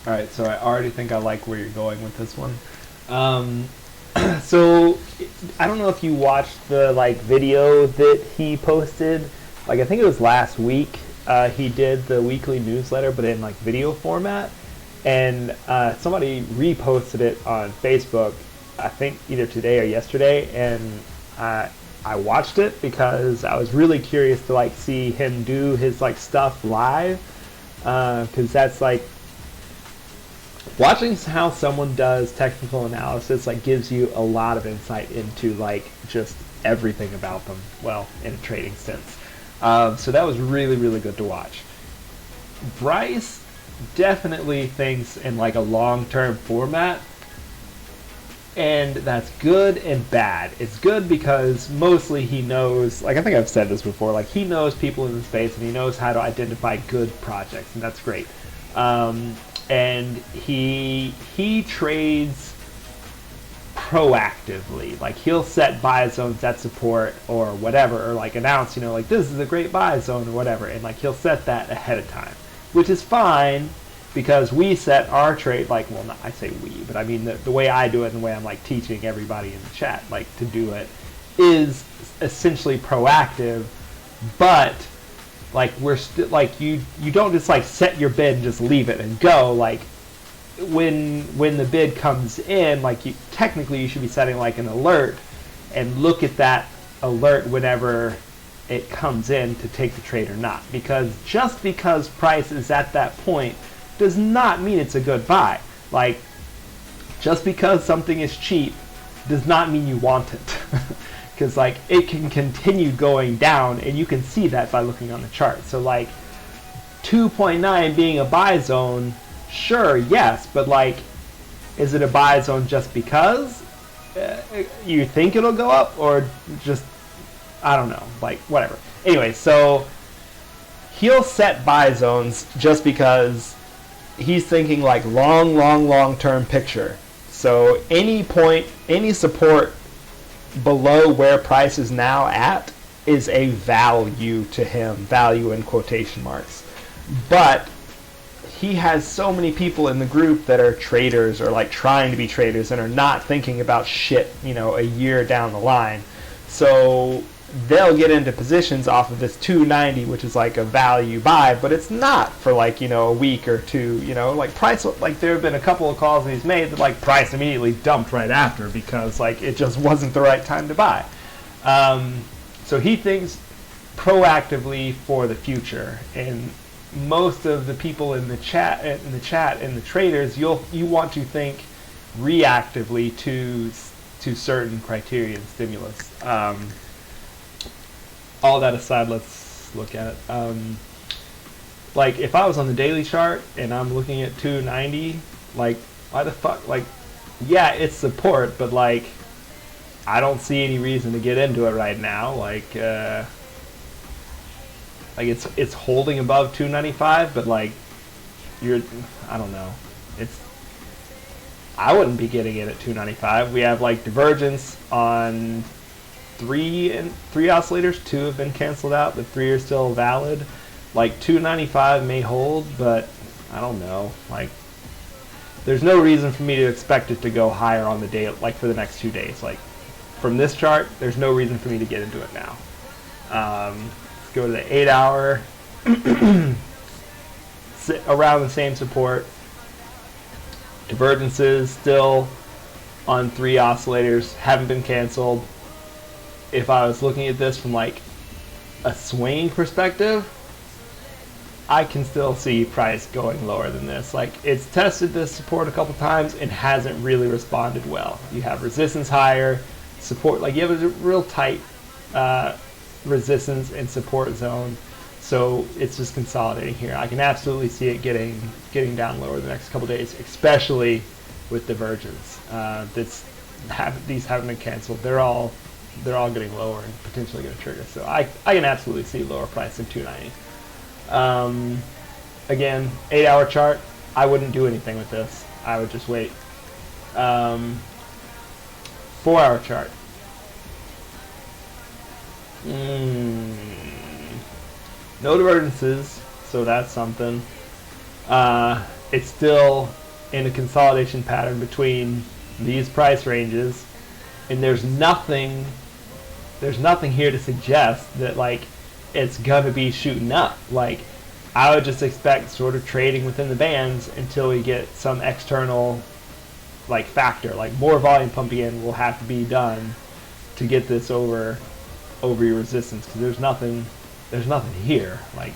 All right, so I already think I like where you're going with this one. Um, so I don't know if you watched the like video that he posted. Like I think it was last week. He did the weekly newsletter, but in like video format, and somebody reposted it on Facebook. I think either today or yesterday, and I watched it because I was really curious to like see him do his like stuff live, because that's like watching how someone does technical analysis like gives you a lot of insight into like just everything about them. Well, in a trading sense, so that was really really good to watch. Bryce definitely thinks in like a long-term format, and that's good and bad. It's good because mostly he knows, like I think I've said this before, like he knows people in the space and he knows how to identify good projects, and that's great. And he trades proactively. Like he'll set buy zones at support or whatever, or like announce, like this is a great buy zone or whatever, and like he'll set that ahead of time, which is fine because we set our trade, like, well, not, I say we, but I mean the way I do it and the way I'm like teaching everybody in the chat like to do it is essentially proactive, but like we're still like you don't just like set your bid and just leave it and go. Like when the bid comes in, like technically you should be setting like an alert and look at that alert whenever it comes in to take the trade or not, because just because price is at that point does not mean it's a good buy. Like just because something is cheap does not mean you want it. Because like it can continue going down, and you can see that by looking on the chart. So like 2.9 being a buy zone, sure, yes, but like is it a buy zone just because you think it'll go up, or just, I don't know, like whatever. Anyway, so he'll set buy zones just because he's thinking like long term picture. So any point, any support below where price is now at is a value to him, value in quotation marks. But he has so many people in the group that are traders or like trying to be traders and are not thinking about shit, a year down the line. So they'll get into positions off of this 290, which is like a value buy, but it's not for like, a week or two, like price, like there have been a couple of calls that he's made that like price immediately dumped right after because like it just wasn't the right time to buy. So he thinks proactively for the future, and most of the people in the chat and the traders, you want to think reactively to certain criteria and stimulus. All that aside, let's look at it. Like if I was on the daily chart and I'm looking at 290, like why the fuck, like yeah, it's support, but like I don't see any reason to get into it right now. Like it's holding above 295, but like I don't know. I wouldn't be getting it at 295. We have like divergence on three oscillators. 2 have been canceled out, but 3 are still valid. Like 295 may hold, but I don't know. Like there's no reason for me to expect it to go higher on the day, like for the next 2 days. Like from this chart, there's no reason for me to get into it now. Let's go to the 8 hour. Around the same support. Divergences still on 3 oscillators, haven't been canceled. If I was looking at this from like a swing perspective, I can still see price going lower than this. Like it's tested this support a couple times and hasn't really responded well. You have resistance higher, support, like you have a real tight resistance and support zone. So it's just consolidating here. I can absolutely see it getting down lower the next couple days, especially with divergence. These haven't been canceled. They're all getting lower and potentially going to trigger. So I can absolutely see lower price than 290. Again, 8 hour chart, I wouldn't do anything with this. I would just wait. 4 hour chart. No divergences, so that's something. it's still in a consolidation pattern between these price ranges, and there's nothing here to suggest that like it's gonna be shooting up. Like, I would just expect sort of trading within the bands until we get some external like factor, like more volume pumping in will have to be done to get this over your resistance, because there's nothing here. Like,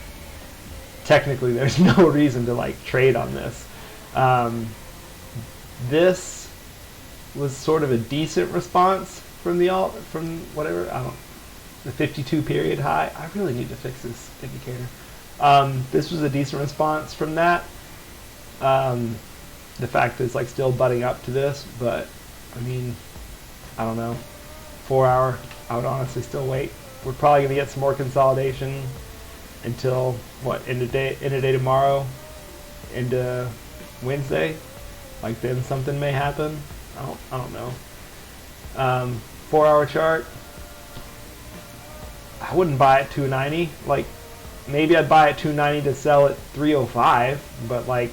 technically there's no reason to like trade on this. This was sort of a decent response from the the 52 period high. I really need to fix this indicator. This was a decent response from that. The fact that it's like still butting up to this, but I mean, I don't know. 4 hour, I would honestly still wait. We're probably gonna get some more consolidation until what, end of day tomorrow, into Wednesday. Like, then something may happen. I don't know. 4 hour chart. I wouldn't buy at 290. Like, maybe I'd buy at 290 to sell at 305, but like,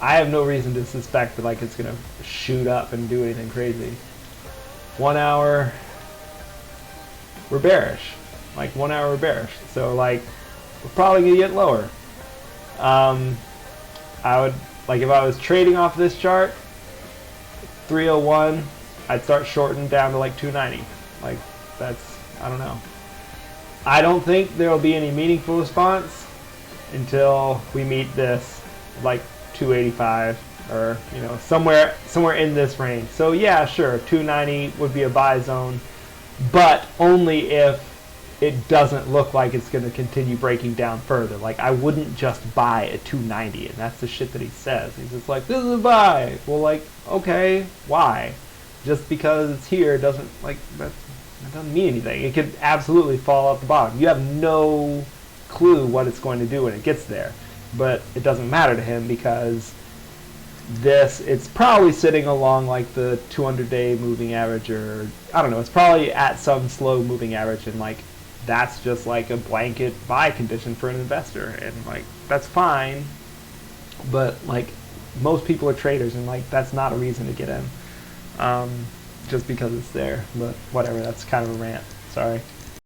I have no reason to suspect that like it's gonna shoot up and do anything crazy. 1 hour, we're bearish. Like, 1 hour we're bearish. So like, we're probably gonna get lower. I would, like, if I was trading off this chart, 301, I'd start shorting down to like 290. Like, that's, I don't know. I don't think there will be any meaningful response until we meet this like 285 or, you know, somewhere in this range. So yeah, sure, 290 would be a buy zone, but only if it doesn't look like it's going to continue breaking down further. Like, I wouldn't just buy at 290, and that's the shit that he says. He's just like, this is a buy. Well, like, okay, why? Just because it's here doesn't, like, that doesn't mean anything. It could absolutely fall off the bottom. You have no clue what it's going to do when it gets there, but it doesn't matter to him because it's probably sitting along like the 200-day moving average, or I don't know, it's probably at some slow moving average, and like, that's just like a blanket buy condition for an investor, and like, that's fine, but like, most people are traders, and like, that's not a reason to get in just because it's there. But whatever, that's kind of a rant, sorry.